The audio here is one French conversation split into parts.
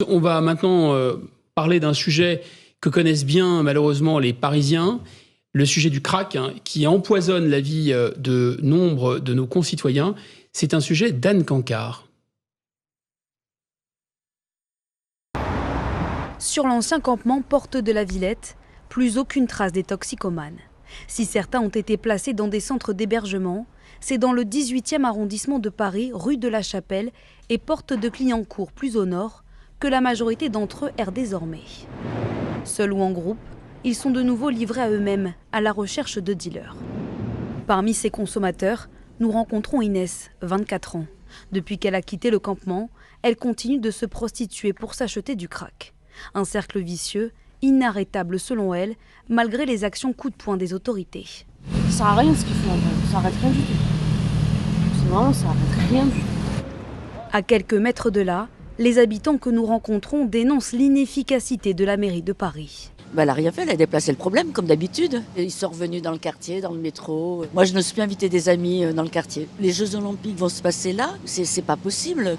On va maintenant parler d'un sujet que connaissent bien malheureusement les Parisiens, le sujet du crack qui empoisonne la vie de nombre de nos concitoyens. C'est un sujet d'Anne Cancard. Sur l'ancien campement Porte de la Villette, plus aucune trace des toxicomanes. Si certains ont été placés dans des centres d'hébergement, c'est dans le 18e arrondissement de Paris, rue de la Chapelle et Porte de Clignancourt plus au nord, que la majorité d'entre eux errent désormais. Seuls ou en groupe, ils sont de nouveau livrés à eux-mêmes, à la recherche de dealers. Parmi ces consommateurs, nous rencontrons Inès, 24 ans. Depuis qu'elle a quitté le campement, elle continue de se prostituer pour s'acheter du crack. Un cercle vicieux, inarrêtable selon elle, malgré les actions coup de poing des autorités. Ça sert à rien ce qu'ils font, ça arrête rien du tout. C'est vraiment, ça arrête rien du tout. À quelques mètres de là, les habitants que nous rencontrons dénoncent l'inefficacité de la mairie de Paris. Elle n'a rien fait, elle a déplacé le problème comme d'habitude. Ils sont revenus dans le quartier, dans le métro. Moi je n'ose plus inviter des amis dans le quartier. Les Jeux Olympiques vont se passer là, c'est pas possible.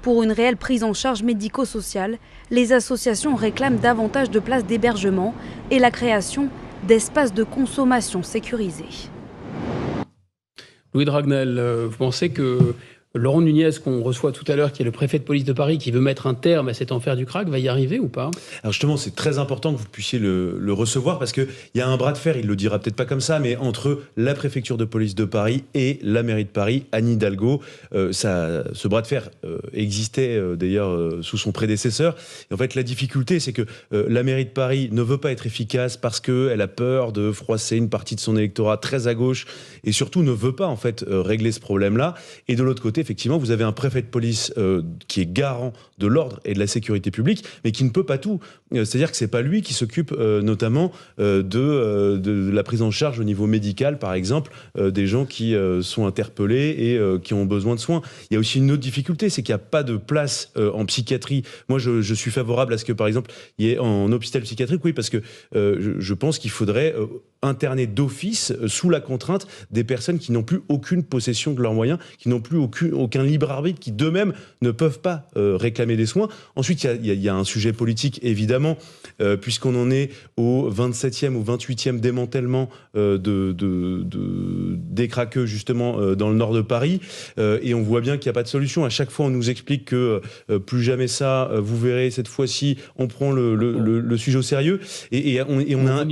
Pour une réelle prise en charge médico-sociale, les associations réclament davantage de places d'hébergement et la création d'espaces de consommation sécurisés. Louis Dragnel, vous pensez que Laurent Nunez, qu'on reçoit tout à l'heure, qui est le préfet de police de Paris, qui veut mettre un terme à cet enfer du crack, va y arriver ou pas? Alors justement, c'est très important que vous puissiez le recevoir parce qu'il y a un bras de fer, il le dira peut-être pas comme ça, mais entre la préfecture de police de Paris et la mairie de Paris, Anne Hidalgo. Ce bras de fer existait d'ailleurs sous son prédécesseur. Et en fait, la difficulté, c'est que la mairie de Paris ne veut pas être efficace parce qu'elle a peur de froisser une partie de son électorat très à gauche et surtout ne veut pas en fait régler ce problème-là. Et de l'autre côté, effectivement, vous avez un préfet de police qui est garant de l'ordre et de la sécurité publique, mais qui ne peut pas tout. C'est-à-dire que c'est pas lui qui s'occupe notamment de la prise en charge au niveau médical, par exemple, des gens qui sont interpellés et qui ont besoin de soins. Il y a aussi une autre difficulté, c'est qu'il n'y a pas de place en psychiatrie. Moi, je suis favorable à ce que, par exemple, il y ait en hôpital psychiatrique, oui, parce que je pense qu'il faudrait interner d'office, sous la contrainte, des personnes qui n'ont plus aucune possession de leurs moyens, qui n'ont plus aucun libre arbitre, qui d'eux-mêmes ne peuvent pas réclamer des soins. Ensuite, il y a un sujet politique, évidemment, puisqu'on en est au 27e ou 28e démantèlement des craqueux, justement, dans le nord de Paris. Et on voit bien qu'il n'y a pas de solution. À chaque fois, on nous explique que plus jamais ça, vous verrez, cette fois-ci, on prend le sujet au sérieux. Et on a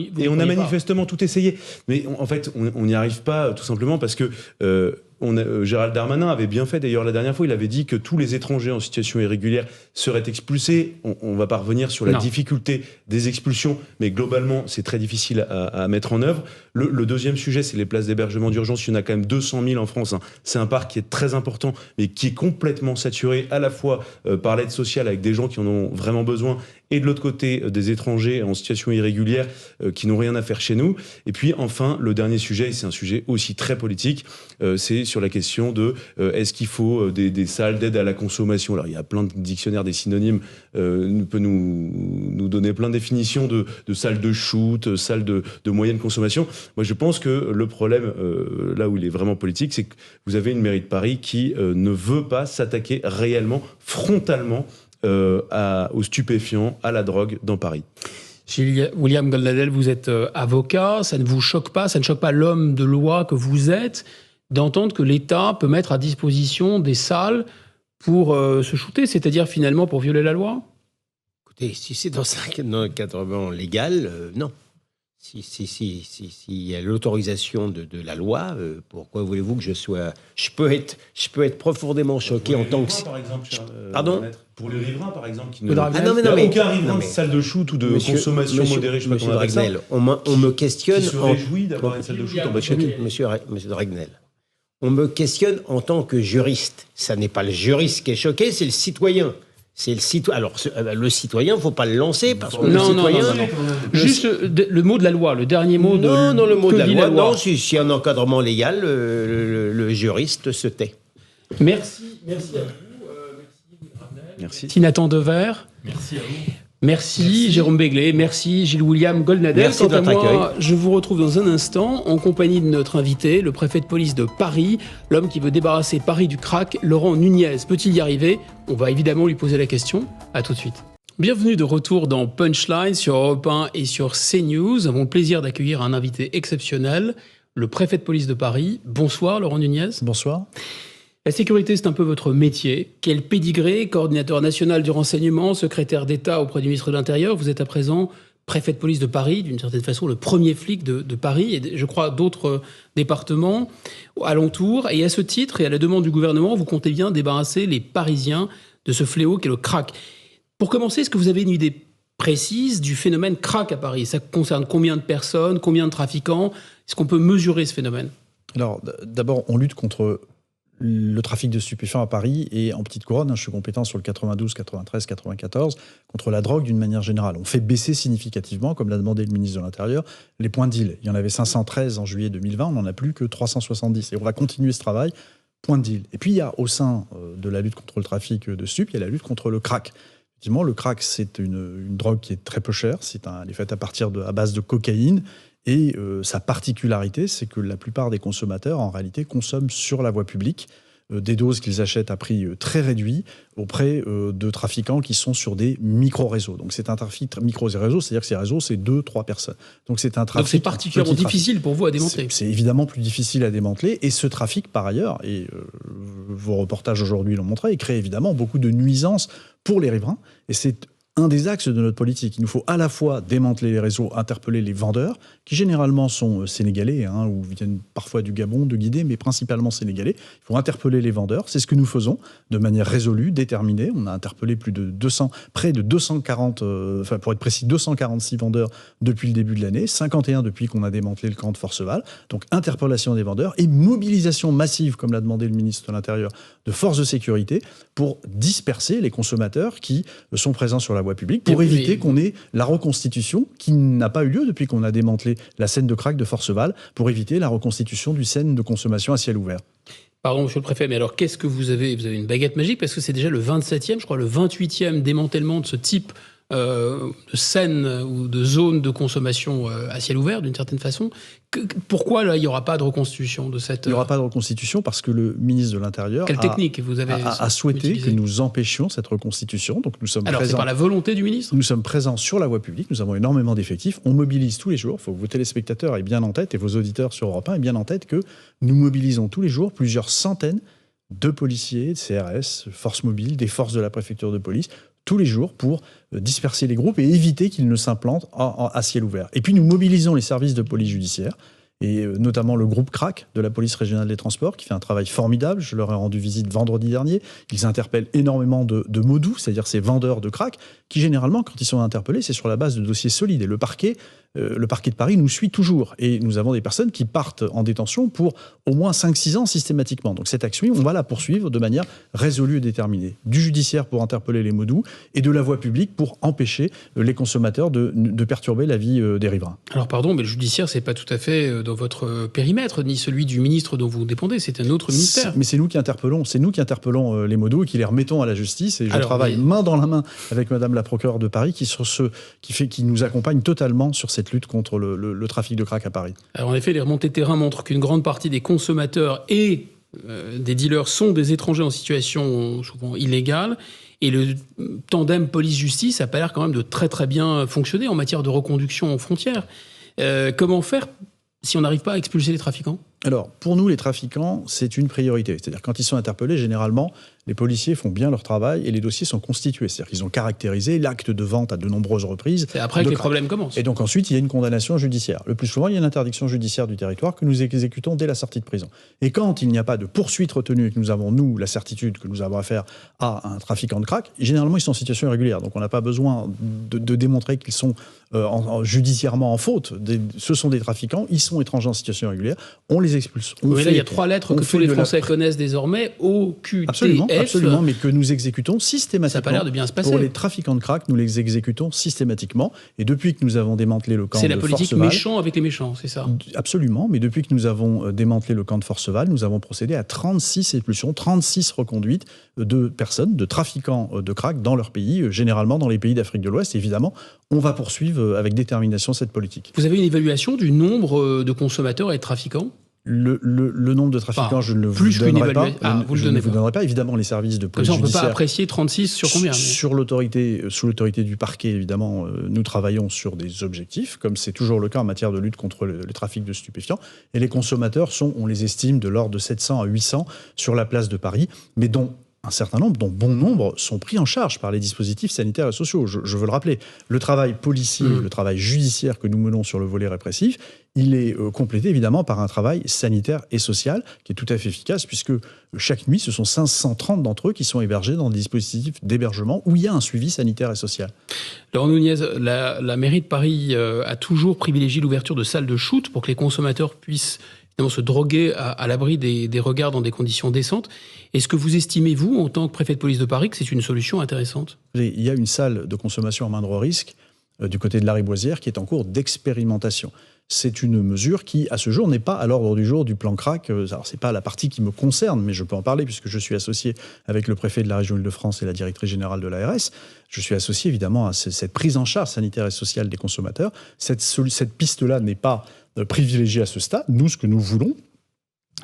manifestement tout essayé. Mais en fait, on n'y arrive pas, tout simplement parce que Gérald Darmanin avait bien fait, d'ailleurs, la dernière fois, il avait dit que tous les étrangers en situation irrégulière seraient expulsés. On va pas revenir sur la difficulté des expulsions, mais globalement, c'est très difficile à mettre en œuvre. Le deuxième sujet, c'est les places d'hébergement d'urgence. Il y en a quand même 200 000 en France. C'est un parc qui est très important, mais qui est complètement saturé, à la fois par l'aide sociale avec des gens qui en ont vraiment besoin, et de l'autre côté, des étrangers en situation irrégulière qui n'ont rien à faire chez nous. Et puis, enfin, le dernier sujet, et c'est un sujet aussi très politique, c'est sur la question de est-ce qu'il faut des salles d'aide à la consommation. Alors, il y a plein de dictionnaires, des synonymes, peut nous donner plein de définitions de salles de shoot, salles de moyenne consommation. Moi, je pense que le problème, là où il est vraiment politique, c'est que vous avez une mairie de Paris qui ne veut pas s'attaquer réellement, frontalement, aux stupéfiants, à la drogue dans Paris. William Goldnadel, vous êtes avocat, ça ne vous choque pas, ça ne choque pas l'homme de loi que vous êtes, d'entendre que l'État peut mettre à disposition des salles pour se shooter, c'est-à-dire finalement pour violer la loi? Écoutez, si c'est dans un encadrement légal, non. S'il y a l'autorisation de la loi, pourquoi voulez-vous que je sois... Je peux être profondément choqué en tant que... Par exemple, pardon? Pour les riverains, par exemple, qui non, mais aucun riverain de salle de shoot ou de consommation modérée, je sais pas comment on appelle ça. On me questionne... Qui se réjouit d'avoir une salle de shoot en bas de chez lui. Monsieur Dragnel, on me questionne en tant que juriste. Ça n'est pas le juriste qui est choqué, c'est le citoyen. C'est le citoyen. Alors, le citoyen, il ne faut pas le lancer parce que le citoyen... Non. Juste le mot de la loi, le dernier mot de... Non, le mot de la loi, non. S'il y a un encadrement légal, le juriste se tait. Merci à vous. Merci. Nathan Devers. Merci à vous. Merci Jérôme Béglé, merci Gilles-William Goldnadel. Merci de votre accueil. Je vous retrouve dans un instant en compagnie de notre invité, le préfet de police de Paris, l'homme qui veut débarrasser Paris du crack, Laurent Nunez. Peut-il y arriver? On va évidemment lui poser la question. À tout de suite. Bienvenue de retour dans Punchline sur Europe 1 et sur CNews. Nous avons le plaisir d'accueillir un invité exceptionnel, le préfet de police de Paris. Bonsoir Laurent Nunez. Bonsoir. La sécurité, c'est un peu votre métier. Quel pédigré, coordinateur national du renseignement, secrétaire d'État auprès du ministre de l'Intérieur. Vous êtes à présent préfet de police de Paris, d'une certaine façon le premier flic de Paris et je crois d'autres départements alentours. Et à ce titre, et à la demande du gouvernement, vous comptez bien débarrasser les Parisiens de ce fléau qu'est le crack. Pour commencer, est-ce que vous avez une idée précise du phénomène crack à Paris? Ça concerne combien de personnes, combien de trafiquants? Est-ce qu'on peut mesurer ce phénomène? Alors, d'abord, on lutte contre le trafic de stupéfiants à Paris et en petite couronne. Je suis compétent sur le 92, 93, 94, contre la drogue d'une manière générale. On fait baisser significativement, comme l'a demandé le ministre de l'Intérieur, les points de deal. Il y en avait 513 en juillet 2020, on n'en a plus que 370. Et on va continuer ce travail, point de deal. Et puis, il y a au sein de la lutte contre le trafic de stupes, il y a la lutte contre le crack. Effectivement, le crack, c'est une drogue qui est très peu chère. Elle est faite à base de cocaïne. Et sa particularité, c'est que la plupart des consommateurs, en réalité, consomment sur la voie publique des doses qu'ils achètent à prix très réduit auprès de trafiquants qui sont sur des micro-réseaux. Donc c'est un trafic micro-réseau, c'est-à-dire que ces réseaux, c'est 2-3 personnes. Donc c'est un trafic. Donc c'est particulièrement difficile pour vous à démanteler. C'est évidemment plus difficile à démanteler. Et ce trafic, par ailleurs, et vos reportages aujourd'hui l'ont montré, il crée évidemment beaucoup de nuisances pour les riverains. Et c'est un des axes de notre politique. Il nous faut à la fois démanteler les réseaux, interpeller les vendeurs, qui généralement sont sénégalais, ou viennent parfois du Gabon, de Guinée, mais principalement sénégalais. Il faut interpeller les vendeurs. C'est ce que nous faisons de manière résolue, déterminée. On a interpellé près de 240, pour être précis, 246 vendeurs depuis le début de l'année, 51 depuis qu'on a démantelé le camp de Forceval. Donc interpellation des vendeurs et mobilisation massive, comme l'a demandé le ministre de l'Intérieur, de forces de sécurité pour disperser les consommateurs qui sont présents sur la voie publique, pour éviter qu'on ait la reconstitution qui n'a pas eu lieu depuis qu'on a démantelé la scène de crack de Forceval, pour éviter la reconstitution du scène de consommation à ciel ouvert. Pardon, monsieur le préfet, mais alors qu'est-ce que vous avez? Vous avez une baguette magique parce que c'est déjà le 27e, je crois le 28e démantèlement de ce type de scène ou de zone de consommation à ciel ouvert, d'une certaine façon. Pourquoi là, il n'y aura pas de reconstitution de cette... Il n'y aura pas de reconstitution parce que le ministre de l'Intérieur a souhaité que nous empêchions cette reconstitution. Donc nous sommes présents. C'est par la volonté du ministre? Nous sommes présents sur la voie publique, nous avons énormément d'effectifs, on mobilise tous les jours. Il faut que vos téléspectateurs aient bien en tête, et vos auditeurs sur Europe 1 aient bien en tête que nous mobilisons tous les jours plusieurs centaines de policiers, de CRS, forces mobiles, des forces de la préfecture de police, tous les jours pour disperser les groupes et éviter qu'ils ne s'implantent à ciel ouvert. Et puis nous mobilisons les services de police judiciaire, et notamment le groupe CRAC de la police régionale des transports, qui fait un travail formidable. Je leur ai rendu visite vendredi dernier. Ils interpellent énormément de modus, c'est-à-dire ces vendeurs de crack, qui généralement, quand ils sont interpellés, c'est sur la base de dossiers solides. Et le parquet de Paris nous suit toujours. Et nous avons des personnes qui partent en détention pour au moins 5-6 ans systématiquement. Donc cette action, on va la poursuivre de manière résolue et déterminée. Du judiciaire pour interpeller les modus, et de la voie publique pour empêcher les consommateurs de perturber la vie des riverains. Alors pardon, mais le judiciaire, c'est pas tout à fait dans votre périmètre, ni celui du ministre dont vous dépendez, c'est un autre ministère. Mais c'est nous qui interpellons, les modus et qui les remettons à la justice. Et je travaille main dans la main avec Madame la procureure de Paris qui nous accompagne totalement sur cette lutte contre le trafic de crack à Paris. Alors en effet, les remontées de terrain montrent qu'une grande partie des consommateurs et des dealers sont des étrangers en situation souvent illégale. Et le tandem police-justice a pas l'air quand même de très très bien fonctionner en matière de reconduction aux frontières. Comment faire si on n'arrive pas à expulser les trafiquants? Alors, pour nous, les trafiquants, c'est une priorité. C'est-à-dire, quand ils sont interpellés, généralement, les policiers font bien leur travail et les dossiers sont constitués. C'est-à-dire qu'ils ont caractérisé l'acte de vente à de nombreuses reprises. C'est après que les problèmes commencent. Et donc ensuite, il y a une condamnation judiciaire. Le plus souvent, il y a une interdiction judiciaire du territoire que nous exécutons dès la sortie de prison. Et quand il n'y a pas de poursuite retenue et que nous avons, nous, la certitude que nous avons affaire à un trafiquant de crack, généralement, ils sont en situation irrégulière. Donc on n'a pas besoin de démontrer qu'ils sont judiciairement en faute. Ce sont des trafiquants, ils sont étrangers en situation irrégulière, on les expulse. Mais là, il y a 3 lettres que tous les Français connaissent désormais, OQTF. Absolument. absolument, mais que nous exécutons Ça systématiquement. n'a pas l'air de bien se passer. Pour les trafiquants de crack, nous les exécutons systématiquement. Et depuis que nous avons démantelé le camp de C'est la politique Forceval, méchant avec les méchants, c'est ça? absolument, mais depuis que nous avons démantelé le camp de Forceval, nous avons procédé à 36 expulsions, 36 reconduites de personnes, de trafiquants de crack dans leur pays, généralement dans les pays d'Afrique de l'Ouest. Évidemment, on va poursuivre avec détermination cette politique. Vous avez une évaluation du nombre de consommateurs et de trafiquants? Le nombre de trafiquants, je ne plus vous donnerai pas. vous le Je donnez ne vous pas. donnerai pas. Évidemment, les services de Comme police ça, on ne peut pas judiciaire... apprécier 36 sur combien? mais- Sous l'autorité du parquet, évidemment, nous travaillons sur des objectifs, comme c'est toujours le cas en matière de lutte contre le trafic de stupéfiants. Et les consommateurs sont, on les estime, de l'ordre de 700 à 800 sur la place de Paris, mais dont un certain nombre, dont bon nombre, sont pris en charge par les dispositifs sanitaires et sociaux. Je veux le rappeler. Le travail policier, le travail judiciaire que nous menons sur le volet répressif, il est complété évidemment par un travail sanitaire et social qui est tout à fait efficace, puisque chaque nuit, ce sont 530 d'entre eux qui sont hébergés dans des dispositifs d'hébergement où il y a un suivi sanitaire et social. Laurent Nunez, la mairie de Paris a toujours privilégié l'ouverture de salles de shoot pour que les consommateurs puissent évidemment se droguer à l'abri des regards dans des conditions décentes. Est-ce que vous estimez, vous, en tant que préfet de police de Paris, que c'est une solution intéressante? Il y a une salle de consommation à moindre risque du côté de la Riboisière qui est en cours d'expérimentation. C'est une mesure qui, à ce jour, n'est pas à l'ordre du jour du plan crack. Alors, c'est pas la partie qui me concerne, mais je peux en parler puisque je suis associé avec le préfet de la région Île-de-France et la directrice générale de l'ARS. Je suis associé évidemment à cette prise en charge sanitaire et sociale des consommateurs. Cette piste-là n'est pas privilégiée à ce stade. Nous, ce que nous voulons,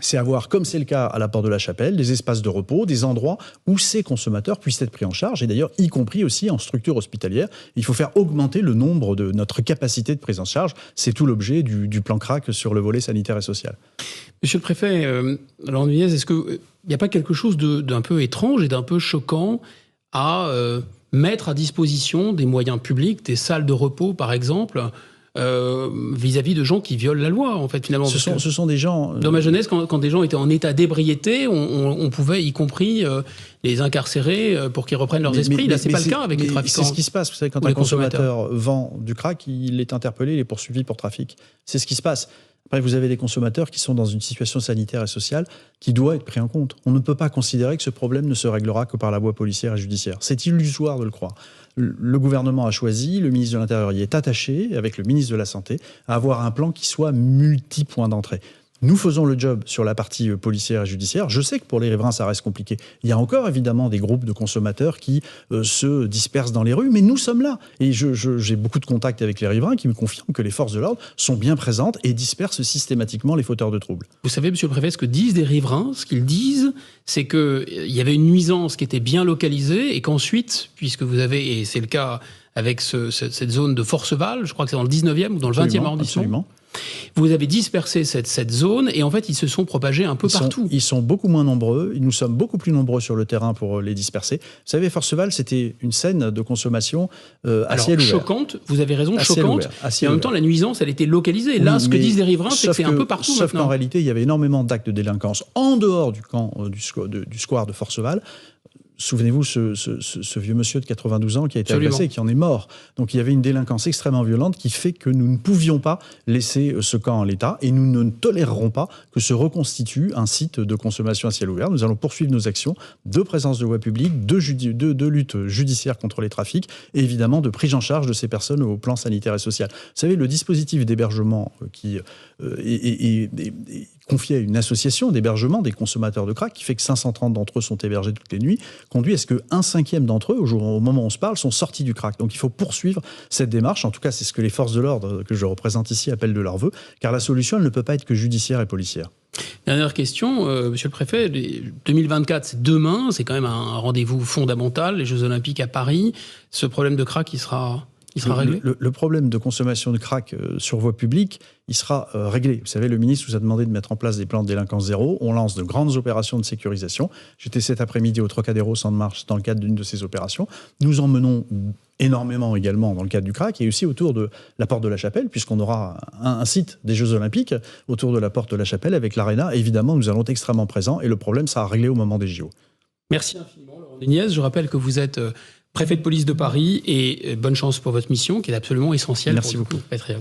c'est avoir, comme c'est le cas à la Porte de la Chapelle, des espaces de repos, des endroits où ces consommateurs puissent être pris en charge, et d'ailleurs, y compris aussi en structure hospitalière. Il faut faire augmenter le nombre de notre capacité de prise en charge. C'est tout l'objet du plan crack sur le volet sanitaire et social. Monsieur le préfet, Laurent Nunez, est-ce qu'il n'y a pas quelque chose d'un peu étrange et d'un peu choquant à mettre à disposition des moyens publics, des salles de repos, par exemple, vis-à-vis de gens qui violent la loi, en fait, finalement? Ce sont des gens... Dans ma jeunesse, quand des gens étaient en état d'ébriété, on pouvait, y compris, les incarcérer pour qu'ils reprennent leurs esprits. Là, c'est pas le cas avec les trafiquants. C'est ce qui se passe. Vous savez, quand un consommateur vend du crack, il est interpellé, il est poursuivi pour trafic. C'est ce qui se passe. Après, vous avez des consommateurs qui sont dans une situation sanitaire et sociale qui doit être pris en compte. On ne peut pas considérer que ce problème ne se réglera que par la voie policière et judiciaire. C'est illusoire de le croire. Le gouvernement a choisi, le ministre de l'Intérieur y est attaché, avec le ministre de la Santé, à avoir un plan qui soit multi-points d'entrée. Nous faisons le job sur la partie policière et judiciaire. Je sais que pour les riverains, ça reste compliqué. Il y a encore évidemment des groupes de consommateurs qui se dispersent dans les rues, mais nous sommes là. Et j'ai beaucoup de contacts avec les riverains qui me confirment que les forces de l'ordre sont bien présentes et dispersent systématiquement les fauteurs de troubles. Vous savez, monsieur le préfet, ce que disent des riverains, ce qu'ils disent, c'est qu'il y avait une nuisance qui était bien localisée et qu'ensuite, puisque vous avez, et c'est le cas avec cette zone de Forceval, je crois que c'est dans le 19e ou dans le 20e arrondissement, absolument. Vous avez dispersé cette zone et en fait, ils se sont propagés un peu partout. Ils sont beaucoup moins nombreux. Nous sommes beaucoup plus nombreux sur le terrain pour les disperser. Vous savez, Forceval, c'était une scène de consommation à ciel ouvert. Choquante, vous avez raison, choquante. Et en même temps, la nuisance, elle était localisée. Là, ce que disent les riverains, c'est que c'est un peu partout sauf maintenant. Sauf qu'en réalité, il y avait énormément d'actes de délinquance en dehors du camp du square de Forceval. Souvenez-vous, ce vieux monsieur de 92 ans qui a été agressé et qui en est mort. Donc il y avait une délinquance extrêmement violente qui fait que nous ne pouvions pas laisser ce camp en l'état et nous ne tolérerons pas que se reconstitue un site de consommation à ciel ouvert. Nous allons poursuivre nos actions de présence de voie publique, de lutte judiciaire contre les trafics et évidemment de prise en charge de ces personnes au plan sanitaire et social. Vous savez, le dispositif d'hébergement qui est confié à une association d'hébergement des consommateurs de crack qui fait que 530 d'entre eux sont hébergés toutes les nuits, conduit à ce qu'un cinquième d'entre eux, au moment où on se parle, sont sortis du crack. Donc il faut poursuivre cette démarche. En tout cas, c'est ce que les forces de l'ordre que je représente ici appellent de leur vœu, car la solution, elle ne peut pas être que judiciaire et policière. Dernière question, monsieur le préfet, 2024, c'est demain, c'est quand même un rendez-vous fondamental, les Jeux Olympiques à Paris. Ce problème de crack, il sera réglé ? Le problème de consommation de crack sur voie publique, il sera réglé. Vous savez, le ministre vous a demandé de mettre en place des plans de délinquance zéro. On lance de grandes opérations de sécurisation. J'étais cet après-midi au Trocadéro Centre Marche dans le cadre d'une de ces opérations. Nous en menons énormément également dans le cadre du crack et aussi autour de la Porte de la Chapelle, puisqu'on aura un site des Jeux Olympiques autour de la Porte de la Chapelle avec l'Arena. Évidemment, nous allons être extrêmement présents et le problème sera réglé au moment des JO. Merci infiniment, Laurent Nunez. Je rappelle que vous êtes préfet de police de Paris et bonne chance pour votre mission qui est absolument essentielle. Merci pour beaucoup. Patriote.